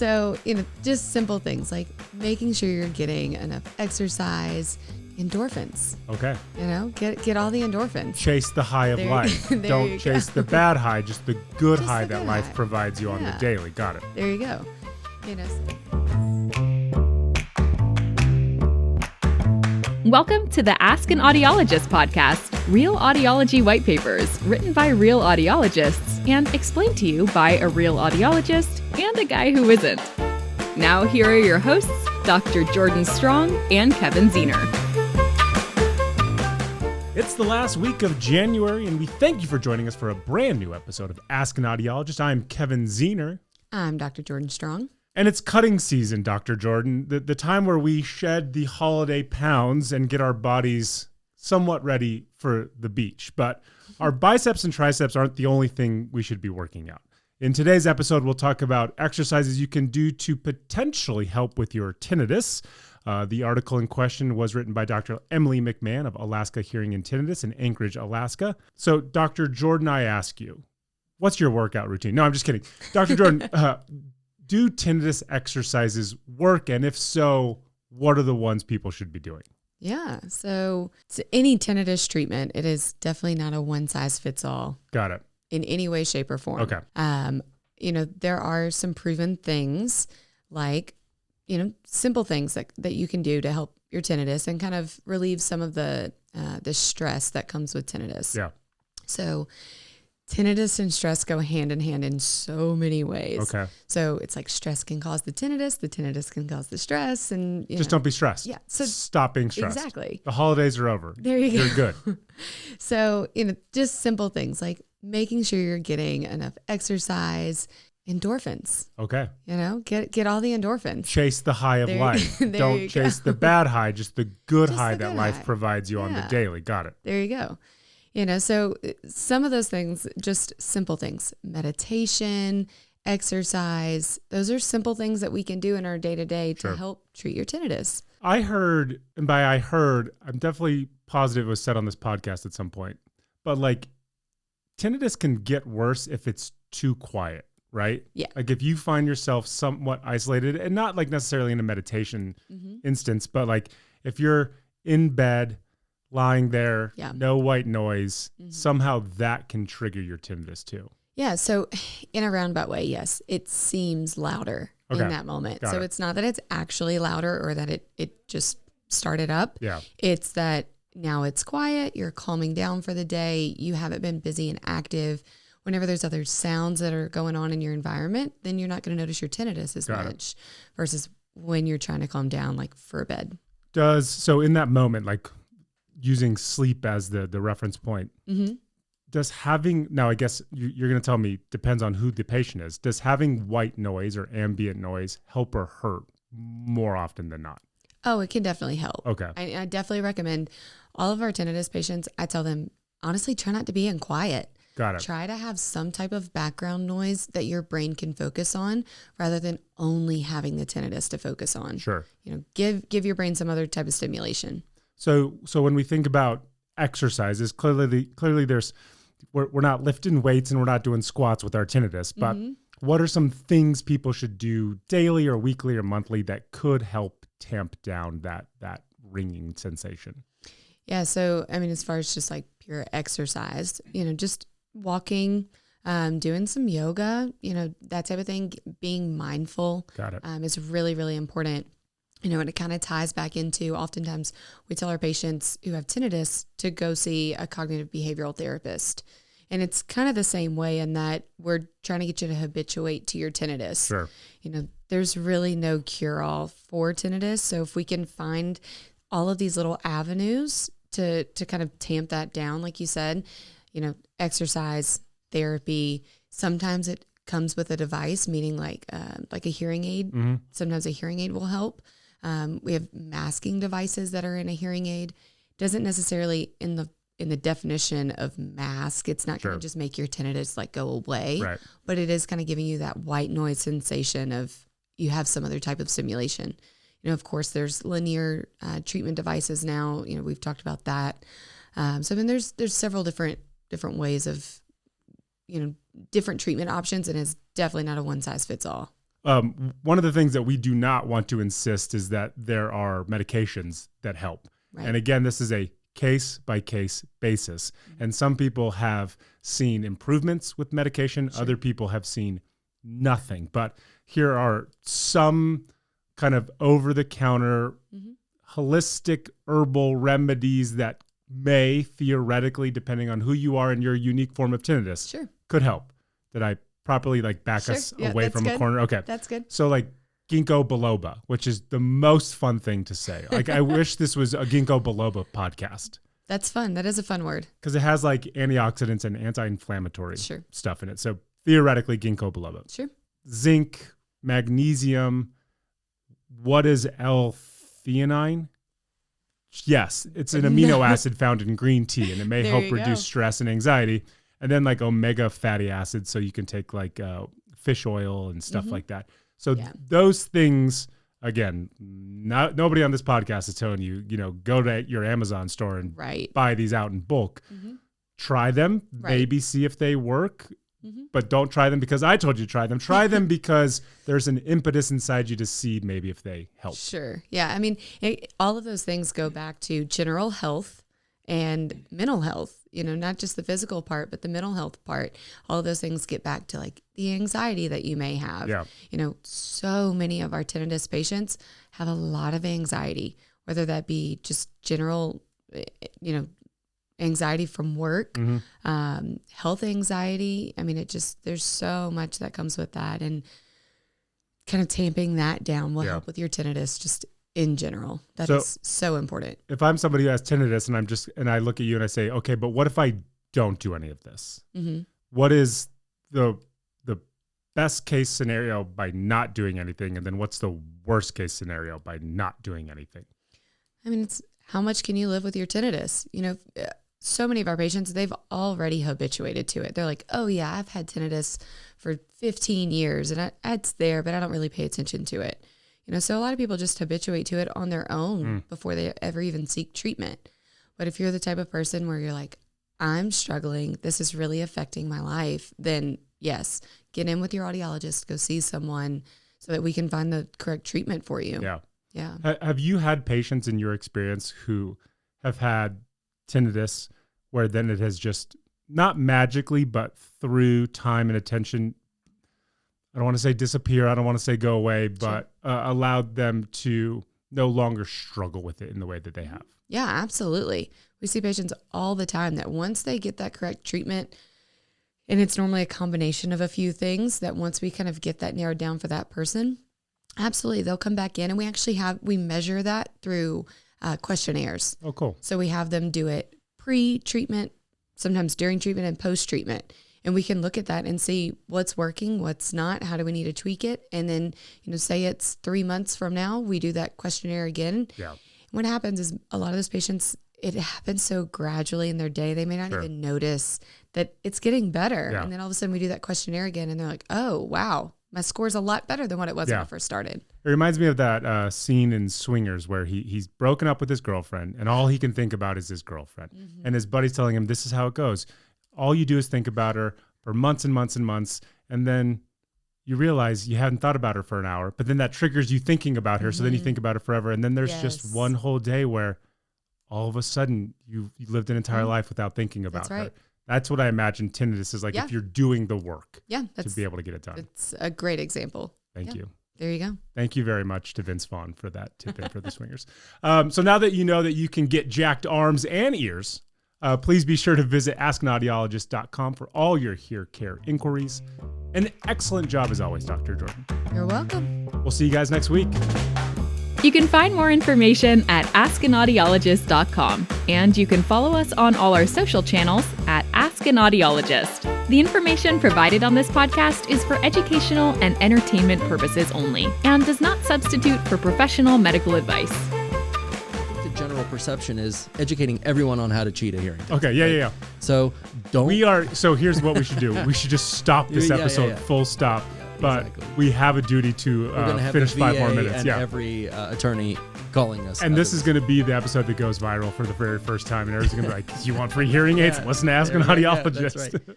So, just simple things like making sure you're getting enough exercise, endorphins. Okay. Get all the endorphins. Chase the high of life. Don't chase the bad high, just the good high that life provides you on the daily. Got it. There you go. Welcome to the Ask an Audiologist podcast, real audiology white papers written by real audiologists and explained to you by a real audiologist and a guy who isn't. Now here are your hosts, Dr. Jordan Strong and Kevin Ziener. It's the last week of January, and we thank you for joining us for a brand new episode of Ask an Audiologist. I'm Kevin Ziener. I'm Dr. Jordan Strong. And it's cutting season, Dr. Jordan, the time where we shed the holiday pounds and get our bodies somewhat ready for the beach. But our biceps and triceps aren't the only thing we should be working out. In today's episode, we'll talk about exercises you can do to potentially help with your tinnitus. The article in question was written by Dr. Emily McMahon of Alaska Hearing and Tinnitus in Anchorage, Alaska. So, Dr. Jordan, I ask you, what's your workout routine? No, I'm just kidding. Dr. Jordan, do tinnitus exercises work? And if so, what are the ones people should be doing? Yeah. So any tinnitus treatment, it is definitely not a one size fits all. Got it. In any way, shape, or form. Okay. There are some proven things like, simple things that you can do to help your tinnitus and kind of relieve some of the stress that comes with tinnitus. Yeah. So tinnitus and stress go hand in hand in so many ways. Okay. So it's like stress can cause the tinnitus can cause the stress, and just don't be stressed. Yeah. So stop being stressed. Exactly. The holidays are over. There you go. You're good. So, just simple things like making sure you're getting enough exercise, endorphins. Okay. Get all the endorphins. Chase the high of life. Don't chase the bad high, just the good high that life provides you on the daily. Got it. There you go. So some of those things, just simple things, meditation, exercise, those are simple things that we can do in our day-to-day to help treat your tinnitus. I heard, and by I heard, I'm definitely positive it was said on this podcast at some point, but like tinnitus can get worse if it's too quiet, right? Yeah. Like if you find yourself somewhat isolated, and not like necessarily in a meditation instance, but like if you're in bed, lying there, no white noise, somehow that can trigger your tinnitus too. Yeah, so in a roundabout way, yes, it seems louder in that moment. So it's not that it's actually louder or that it just started up. Yeah. It's that now it's quiet, you're calming down for the day, you haven't been busy and active. Whenever there's other sounds that are going on in your environment, then you're not going to notice your tinnitus as much versus when you're trying to calm down, like for a bed. So in that moment, like using sleep as the reference point, does having, now I guess you're going to tell me, depends on who the patient is, does having white noise or ambient noise help or hurt more often than not? Oh, it can definitely help. Okay. I definitely recommend all of our tinnitus patients, I tell them, honestly, try not to be in quiet. Got it. Try to have some type of background noise that your brain can focus on rather than only having the tinnitus to focus on. Sure. Give your brain some other type of stimulation. So when we think about exercises, clearly there's, we're not lifting weights and we're not doing squats with our tinnitus, but what are some things people should do daily or weekly or monthly that could help tamp down that ringing sensation? Yeah. So, as far as just like pure exercise, just walking, doing some yoga, that type of thing, being mindful. Got it. Is really, really important. And it kind of ties back into, oftentimes we tell our patients who have tinnitus to go see a cognitive behavioral therapist. And it's kind of the same way in that we're trying to get you to habituate to your tinnitus. Sure. There's really no cure-all for tinnitus. So if we can find all of these little avenues to kind of tamp that down, like you said, exercise, therapy, sometimes it comes with a device, meaning like a hearing aid. Sometimes a hearing aid will help. We have masking devices that are in a hearing aid. Doesn't necessarily in the definition of mask, it's not going to just make your tinnitus like go away, but it is kind of giving you that white noise sensation of you have some other type of stimulation. Of course, there's linear treatment devices now. We've talked about that. So there's several different ways of, different treatment options, and it's definitely not a one size fits all. one of the things that we do not want to insist is that there are medications that help. Right. And again, this is a case-by-case basis. And some people have seen improvements with medication. Sure. Other people have seen nothing. But here are some kind of over-the-counter holistic herbal remedies that may theoretically, depending on who you are and your unique form of tinnitus, Sure. could help. Did I properly back Sure. us Yeah, away that's from good. a corner? Okay. That's good. So like ginkgo biloba, which is the most fun thing to say. Like I wish this was a ginkgo biloba podcast. That's fun. That is a fun word. Because it has like antioxidants and anti-inflammatory Sure. stuff in it. So theoretically, ginkgo biloba. Sure. Zinc, magnesium. What is L-theanine? Yes, it's an amino acid found in green tea, and it may There help you reduce go. stress and anxiety. And then like omega fatty acids, so you can take like fish oil and stuff like that. So Yeah. those things, again, nobody on this podcast is telling you, go to your Amazon store and Right. buy these out in bulk. Try them, Right. maybe see if they work, but don't try them because I told you to try them. Try them because there's an impetus inside you to see maybe if they help. Sure. Yeah. I mean, all of those things go back to general health and mental health, not just the physical part, but the mental health part. All of those things get back to like the anxiety that you may have. Yeah. So many of our tinnitus patients have a lot of anxiety, whether that be just general, anxiety from work, health anxiety. I mean, there's so much that comes with that, and kind of tamping that down will help with your tinnitus just in general. That is so important. If I'm somebody who has tinnitus and I look at you and I say, okay, but what if I don't do any of this? What is the best case scenario by not doing anything? And then what's the worst case scenario by not doing anything? I mean, it's how much can you live with your tinnitus? So many of our patients, they've already habituated to it. They're like, oh yeah, I've had tinnitus for 15 years and it's there, but I don't really pay attention to it. So a lot of people just habituate to it on their own before they ever even seek treatment. But if you're the type of person where you're like, I'm struggling, this is really affecting my life, then yes, get in with your audiologist, go see someone so that we can find the correct treatment for you. Yeah. Yeah. Have you had patients in your experience who have had tinnitus where then it has just not magically, but through time and attention, I don't want to say disappear, I don't want to say go away, but allowed them to no longer struggle with it in the way that they have? Yeah, absolutely. We see patients all the time that once they get that correct treatment, and it's normally a combination of a few things, that once we kind of get that narrowed down for that person, absolutely, they'll come back in, and we measure that through questionnaires. Oh, cool. So we have them do it pre-treatment, sometimes during treatment and post-treatment. And we can look at that and see what's working, what's not, how do we need to tweak it. And then, say it's 3 months from now, we do that questionnaire again. Yeah. What happens is a lot of those patients, it happens so gradually in their day, they may not even notice that it's getting better. Yeah. And then all of a sudden we do that questionnaire again and they're like, oh, wow, my score's a lot better than what it was when I first started. It reminds me of that scene in Swingers where he's broken up with his girlfriend and all he can think about is his girlfriend. And his buddy's telling him, this is how it goes. All you do is think about her for months and months and months. And then you realize you haven't thought about her for an hour, but then that triggers you thinking about her. So then you think about her forever. And then there's just one whole day where all of a sudden you lived an entire life without thinking about her. That's what I imagine tinnitus is like if you're doing the work to be able to get it done. It's a great example. Thank you. There you go. Thank you very much to Vince Vaughn for that tip in for the Swingers. So now that you know that you can get jacked arms and ears, please be sure to visit askanaudiologist.com for all your ear care inquiries. An excellent job as always, Dr. Jordan. You're welcome. We'll see you guys next week. You can find more information at askanaudiologist.com, and you can follow us on all our social channels at Ask an Audiologist. The information provided on this podcast is for educational and entertainment purposes only and does not substitute for professional medical advice. The general perception is educating everyone on how to cheat a hearing test. Okay, yeah. So don't. So here's what we should do. We should just stop this episode, full stop. But we have a duty to finish 5 more minutes. And every attorney calling us. And this is going to be the episode that goes viral for the very first time. And everyone's going to be like, you want free hearing aids? Listen to Ask an Audiologist. That's right.